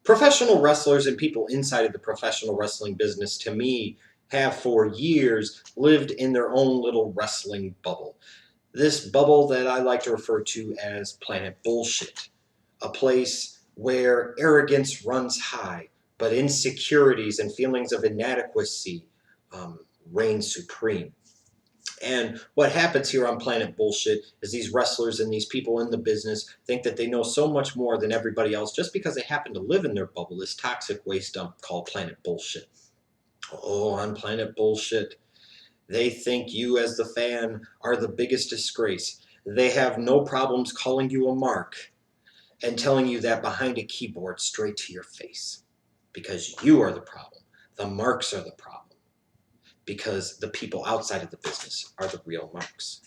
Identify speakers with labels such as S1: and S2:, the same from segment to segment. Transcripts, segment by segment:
S1: Professional wrestlers and people inside of the professional wrestling business, to me, have for years lived in their own little wrestling bubble. This bubble that I like to refer to as Planet Bullshit, a place where arrogance runs high, but insecurities and feelings of inadequacy um, reign supreme. And what happens here on Planet Bullshit is these wrestlers and these people in the business think that they know so much more than everybody else just because they happen to live in their bubble, this toxic waste dump called Planet Bullshit. Oh, on Planet Bullshit, they think you as the fan are the biggest disgrace. They have no problems calling you a mark and telling you that behind a keyboard straight to your face. Because you are the problem. The marks are the problem. Because the people outside of the business are the real marks.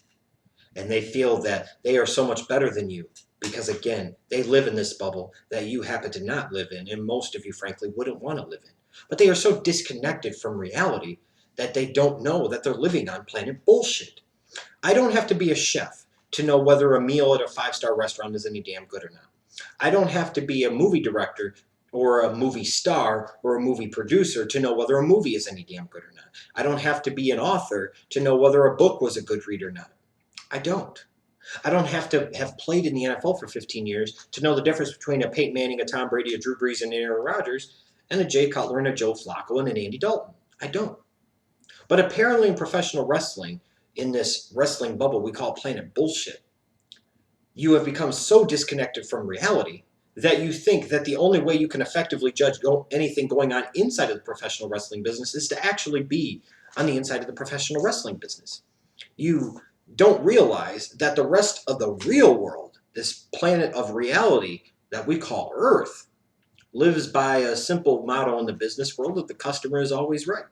S1: And they feel that they are so much better than you because, again, they live in this bubble that you happen to not live in, and most of you, frankly, wouldn't want to live in. But they are so disconnected from reality that they don't know that they're living on Planet Bullshit. I don't have to be a chef to know whether a meal at a five-star restaurant is any damn good or not. I don't have to be a movie director or a movie star or a movie producer to know whether a movie is any damn good or not. I don't have to be an author to know whether a book was a good read or not. I don't. I don't have to have played in the NFL for 15 years to know the difference between a Peyton Manning, a Tom Brady, a Drew Brees, and an Aaron Rodgers, and a Jay Cutler and a Joe Flacco and an Andy Dalton. I don't. But apparently in professional wrestling, in this wrestling bubble we call Planet Bullshit, you have become so disconnected from reality that you think that the only way you can effectively judge anything going on inside of the professional wrestling business is to actually be on the inside of the professional wrestling business. You don't realize that the rest of the real world, this planet of reality that we call Earth, lives by a simple motto in the business world that the customer is always right.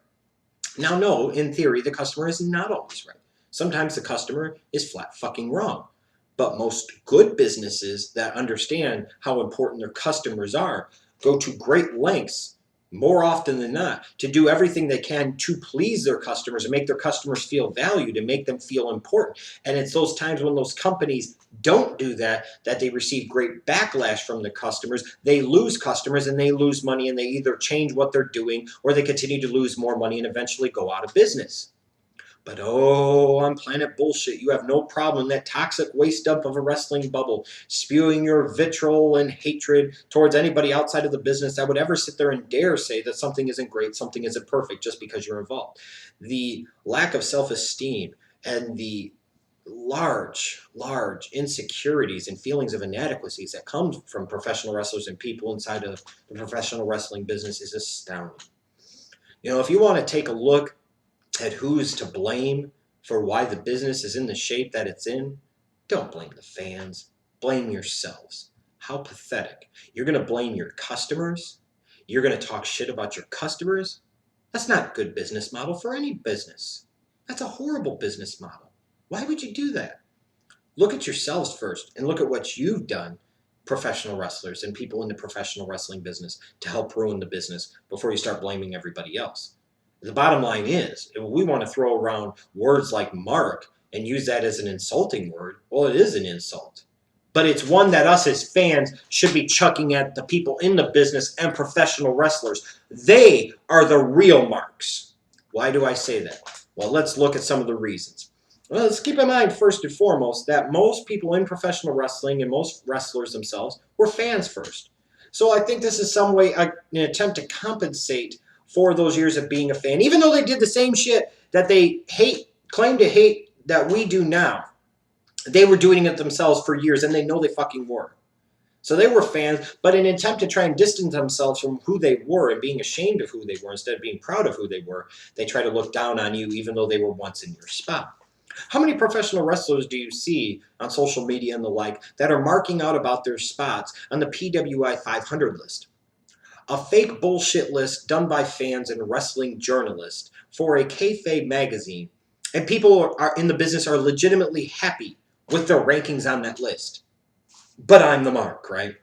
S1: Now, no, in theory, the customer is not always right. Sometimes the customer is flat fucking wrong. But most good businesses that understand how important their customers are go to great lengths, more often than not, to do everything they can to please their customers and make their customers feel valued and make them feel important. And it's those times when those companies don't do that that they receive great backlash from the customers. They lose customers and they lose money, and they either change what they're doing or they continue to lose more money and eventually go out of business. But oh, on Planet Bullshit, you have no problem in that toxic waste dump of a wrestling bubble, spewing your vitriol and hatred towards anybody outside of the business that would ever sit there and dare say that something isn't great, something isn't perfect just because you're involved. The lack of self-esteem and the large insecurities and feelings of inadequacies that come from professional wrestlers and people inside of the professional wrestling business is astounding. You know, if you want to take a look at who's to blame for why the business is in the shape that it's in, don't blame the fans. Blame yourselves. How pathetic. You're going to blame your customers? You're going to talk shit about your customers? That's not a good business model for any business. That's a horrible business model. Why would you do that? Look at yourselves first and look at what you've done, professional wrestlers and people in the professional wrestling business, to help ruin the business before you start blaming everybody else. The bottom line is, if we want to throw around words like mark and use that as an insulting word, well, it is an insult. But it's one that us as fans should be chucking at the people in the business and professional wrestlers. They are the real marks. Why do I say that? Well, let's look at some of the reasons. Well, let's keep in mind, first and foremost, that most people in professional wrestling and most wrestlers themselves were fans first. So I think this is some way an attempt to compensate for those years of being a fan, even though they did the same shit that they claim to hate that we do now. They were doing it themselves for years, and they know they fucking were. So they were fans, but in an attempt to try and distance themselves from who they were and being ashamed of who they were instead of being proud of who they were, they try to look down on you even though they were once in your spot. How many professional wrestlers do you see on social media and the like that are marking out about their spots on the PWI 500 list? A fake bullshit list done by fans and wrestling journalists for a kayfabe magazine, and people are in the business are legitimately happy with their rankings on that list. But I'm the mark, right?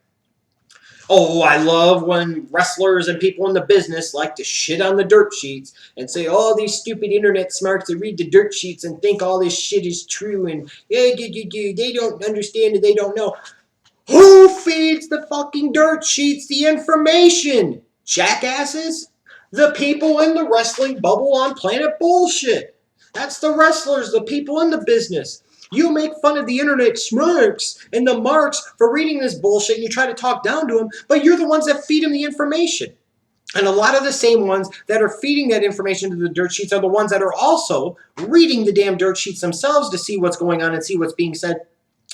S1: Oh, I love when wrestlers and people in the business like to shit on the dirt sheets and say, oh, these stupid internet smarts that read the dirt sheets and think all this shit is true and yeah, they don't understand and they don't know. Who feeds the fucking dirt sheets the information? Jackasses? The people in the wrestling bubble on Planet Bullshit. That's the wrestlers, the people in the business. You make fun of the internet smirks and the marks for reading this bullshit and you try to talk down to them, but you're the ones that feed them the information. And a lot of the same ones that are feeding that information to the dirt sheets are the ones that are also reading the damn dirt sheets themselves to see what's going on and see what's being said.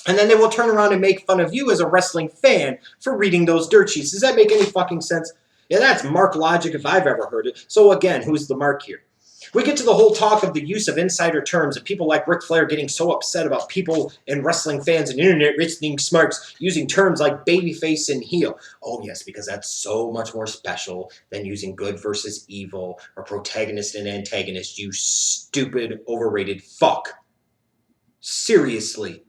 S1: And then they will turn around and make fun of you as a wrestling fan for reading those dirt sheets. Does that make any fucking sense? Yeah, that's Mark logic if I've ever heard it. So again, who's the Mark here? We get to the whole talk of the use of insider terms and people like Ric Flair getting so upset about people and wrestling fans and internet wrestling smarks using terms like babyface and heel. Oh yes, because that's so much more special than using good versus evil or protagonist and antagonist, you stupid, overrated fuck. Seriously.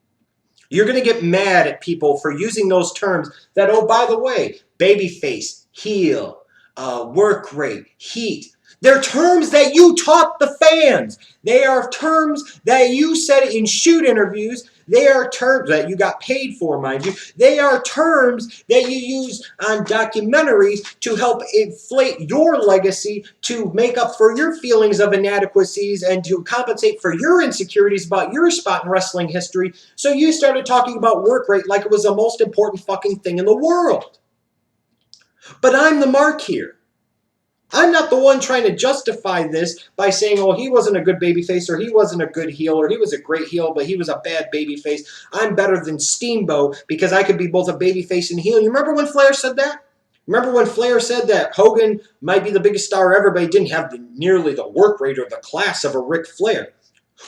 S1: You're going to get mad at people for using those terms that, oh, by the way, babyface, heel, work rate, heat. They're terms that you taught the fans. They are terms that you said in shoot interviews. They are terms that you got paid for, mind you. They are terms that you use on documentaries to help inflate your legacy, to make up for your feelings of inadequacies and to compensate for your insecurities about your spot in wrestling history. So you started talking about work rate like it was the most important fucking thing in the world. But I'm the Mark here. I'm not the one trying to justify this by saying, oh, he wasn't a good babyface, or he wasn't a good heel, or he was a great heel, but he was a bad babyface. I'm better than Steamboat because I could be both a babyface and heel. You remember when Flair said that? Remember when Flair said that Hogan might be the biggest star ever, but he didn't have nearly the work rate or the class of a Ric Flair?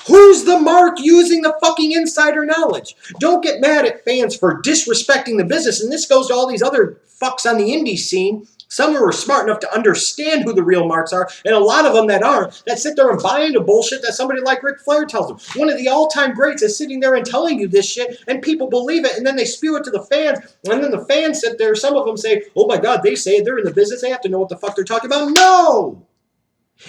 S1: Who's the Mark using the fucking insider knowledge? Don't get mad at fans for disrespecting the business, and this goes to all these other fucks on the indie scene. Some who are smart enough to understand who the real marks are, and a lot of them that aren't, that sit there and buy into bullshit that somebody like Ric Flair tells them. One of the all-time greats is sitting there and telling you this shit, and people believe it, and then they spew it to the fans, and then the fans sit there, some of them say, oh my God, they say it, they're in the business, they have to know what the fuck they're talking about. No!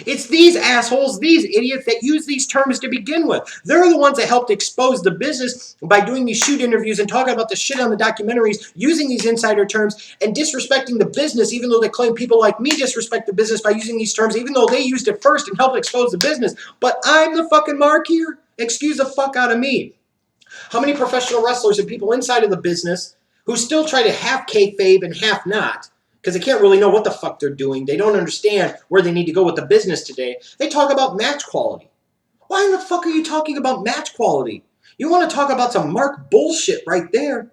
S1: It's these assholes, these idiots that use these terms to begin with. They're the ones that helped expose the business by doing these shoot interviews and talking about the shit on the documentaries, using these insider terms and disrespecting the business, even though they claim people like me disrespect the business by using these terms, even though they used it first and helped expose the business. But I'm the fucking Mark here. Excuse the fuck out of me. How many professional wrestlers and people inside of the business who still try to half kayfabe and half not, because they can't really know what the fuck they're doing. They don't understand where they need to go with the business today. They talk about match quality. Why in the fuck are you talking about match quality? You want to talk about some Mark bullshit right there.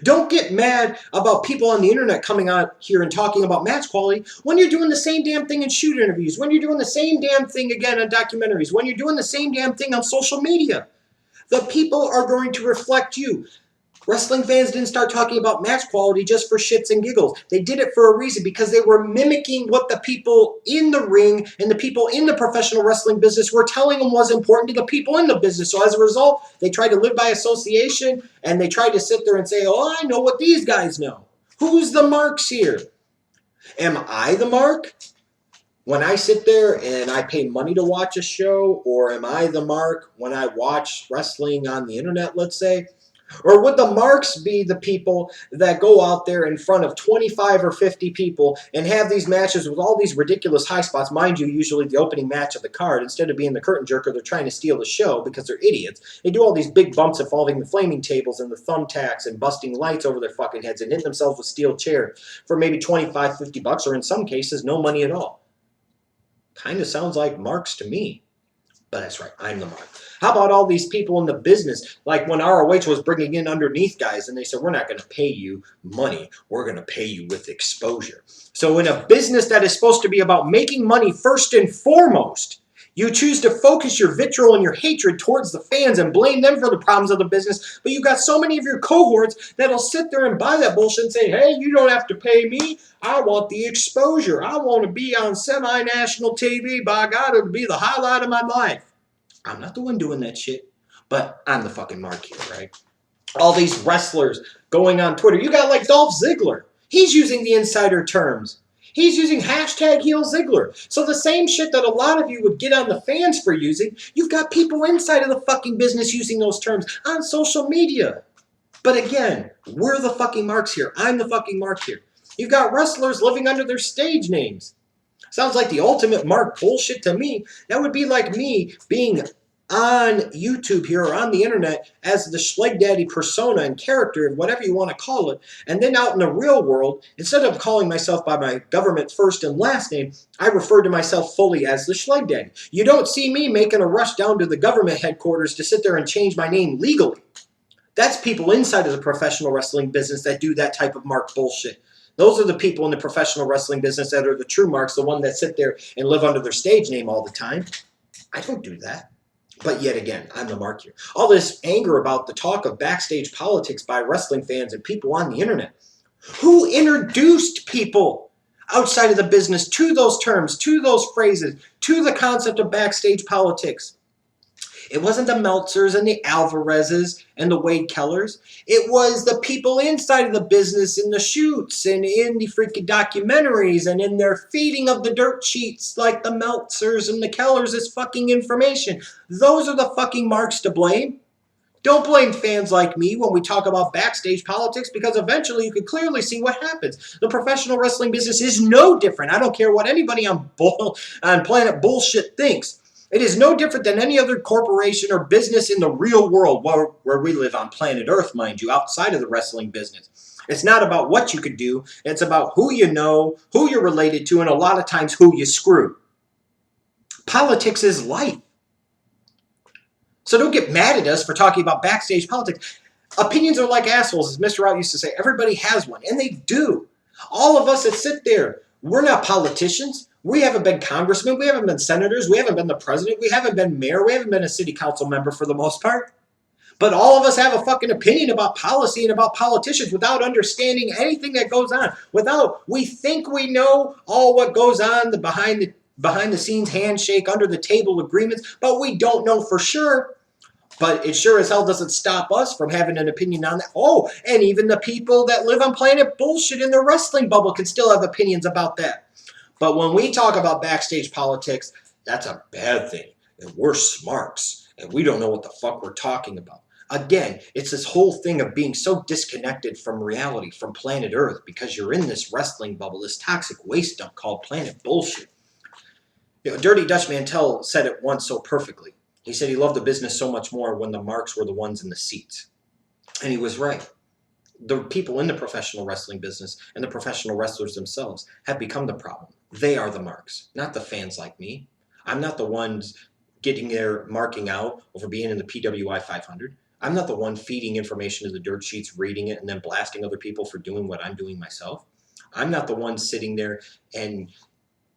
S1: Don't get mad about people on the internet coming out here and talking about match quality when you're doing the same damn thing in shoot interviews, when you're doing the same damn thing again on documentaries, when you're doing the same damn thing on social media. The people are going to reflect you. Wrestling fans didn't start talking about match quality just for shits and giggles. They did it for a reason, because they were mimicking what the people in the ring and the people in the professional wrestling business were telling them was important to the people in the business. So as a result, they tried to live by association, and they tried to sit there and say, oh, I know what these guys know. Who's the Marks here? Am I the Mark when I sit there and I pay money to watch a show? Or am I the Mark when I watch wrestling on the internet, let's say? Or would the Marks be the people that go out there in front of 25 or 50 people and have these matches with all these ridiculous high spots? Mind you, usually the opening match of the card, instead of being the curtain jerker, they're trying to steal the show because they're idiots. They do all these big bumps involving the flaming tables and the thumbtacks and busting lights over their fucking heads and hitting themselves with steel chairs for maybe 25, 50 bucks, or in some cases, no money at all. Kind of sounds like Marks to me. But that's right, I'm the Mark. How about all these people in the business, like when ROH was bringing in underneath guys, and they said, we're not going to pay you money, we're going to pay you with exposure. So in a business that is supposed to be about making money first and foremost, you choose to focus your vitriol and your hatred towards the fans and blame them for the problems of the business, but you've got so many of your cohorts that'll sit there and buy that bullshit and say, hey, you don't have to pay me, I want the exposure, I want to be on semi-national TV, by God, it'll be the highlight of my life. I'm not the one doing that shit, but I'm the fucking Mark here, right? All these wrestlers going on Twitter. You got like Dolph Ziggler. He's using the insider terms. He's using hashtag heel Ziggler. So the same shit that a lot of you would get on the fans for using, you've got people inside of the fucking business using those terms on social media. But again, we're the fucking marks here. I'm the fucking mark here. You've got wrestlers living under their stage names. Sounds like the ultimate mark bullshit to me. That would be like me being on YouTube here or on the internet as the Schleg Daddy persona and character, whatever you want to call it, and then out in the real world, instead of calling myself by my government first and last name, I refer to myself fully as the Schleg Daddy. You don't see me making a rush down to the government headquarters to sit there and change my name legally. That's people inside of the professional wrestling business that do that type of mark bullshit. Those are the people in the professional wrestling business that are the true marks, the one that sit there and live under their stage name all the time. I don't do that. But yet again, I'm the mark here. All this anger about the talk of backstage politics by wrestling fans and people on the internet. Who introduced people outside of the business to those terms, to those phrases, to the concept of backstage politics? It wasn't the Meltzers and the Alvarezes and the Wade Kellers. It was the people inside of the business in the shoots and in the freaking documentaries and in their feeding of the dirt sheets like the Meltzers and the Kellers is fucking information. Those are the fucking marks to blame. Don't blame fans like me when we talk about backstage politics, because eventually you can clearly see what happens. The professional wrestling business is no different. I don't care what anybody on Planet Bullshit thinks. It is no different than any other corporation or business in the real world, where we live on planet Earth, mind you, outside of the wrestling business. It's not about what you could do. It's about who you know, who you're related to, and a lot of times who you screw. Politics is life. So don't get mad at us for talking about backstage politics. Opinions are like assholes, as Mr. Out used to say. Everybody has one, and they do. All of us that sit there, we're not politicians. We haven't been congressmen. We haven't been senators. We haven't been the president. We haven't been mayor. We haven't been a city council member for the most part. But all of us have a fucking opinion about policy and about politicians without understanding anything that goes on. We think we know all what goes on behind the scenes handshake, under the table agreements, but we don't know for sure. But it sure as hell doesn't stop us from having an opinion on that. Oh, and even the people that live on planet bullshit in the wrestling bubble can still have opinions about that. But when we talk about backstage politics, that's a bad thing. And we're smarks, and we don't know what the fuck we're talking about. Again, it's this whole thing of being so disconnected from reality, from planet Earth, because you're in this wrestling bubble, this toxic waste dump called planet bullshit. Dirty Dutch Mantel said it once so perfectly. He said he loved the business so much more when the marks were the ones in the seats. And he was right. The people in the professional wrestling business and the professional wrestlers themselves have become the problem. They are the marks, not the fans like me. I'm not the ones getting their marking out over being in the PWI 500. I'm not the one feeding information to the dirt sheets, reading it, and then blasting other people for doing what I'm doing myself. I'm not the one sitting there and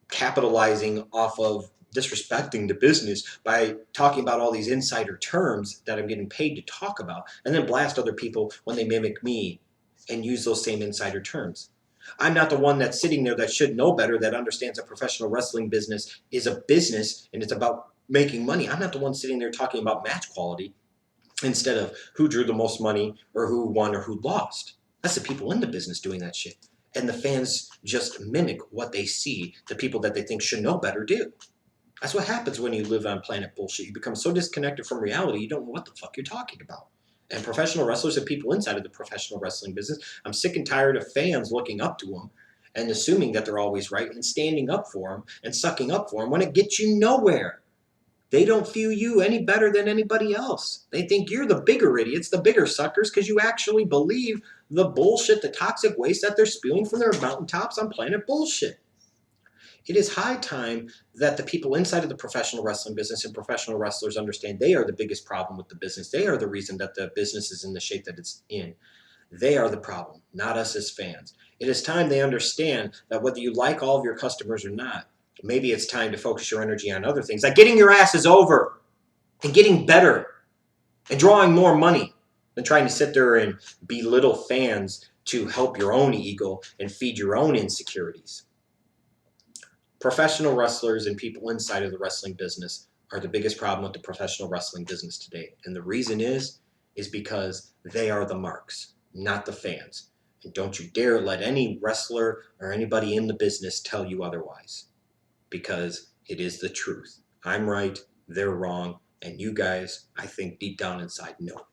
S1: capitalizing off of disrespecting the business by talking about all these insider terms that I'm getting paid to talk about, and then blast other people when they mimic me and use those same insider terms. I'm not the one that's sitting there that should know better, that understands a professional wrestling business is a business and it's about making money. I'm not the one sitting there talking about match quality instead of who drew the most money or who won or who lost. That's the people in the business doing that shit. And the fans just mimic what they see the people that they think should know better do. That's what happens when you live on planet bullshit. You become so disconnected from reality, you don't know what the fuck you're talking about. And professional wrestlers and people inside of the professional wrestling business, I'm sick and tired of fans looking up to them and assuming that they're always right and standing up for them and sucking up for them when it gets you nowhere. They don't view you any better than anybody else. They think you're the bigger idiots, the bigger suckers, because you actually believe the bullshit, the toxic waste that they're spewing from their mountaintops on planet bullshit. It is high time that the people inside of the professional wrestling business and professional wrestlers understand they are the biggest problem with the business. They are the reason that the business is in the shape that it's in. They are the problem, not us as fans. It is time they understand that whether you like all of your customers or not, maybe it's time to focus your energy on other things, like getting your asses over and getting better and drawing more money than trying to sit there and belittle fans to help your own ego and feed your own insecurities. Professional wrestlers and people inside of the wrestling business are the biggest problem with the professional wrestling business today. And the reason is because they are the marks, not the fans. And don't you dare let any wrestler or anybody in the business tell you otherwise, because it is the truth. I'm right, they're wrong, and you guys, I think deep down inside, know.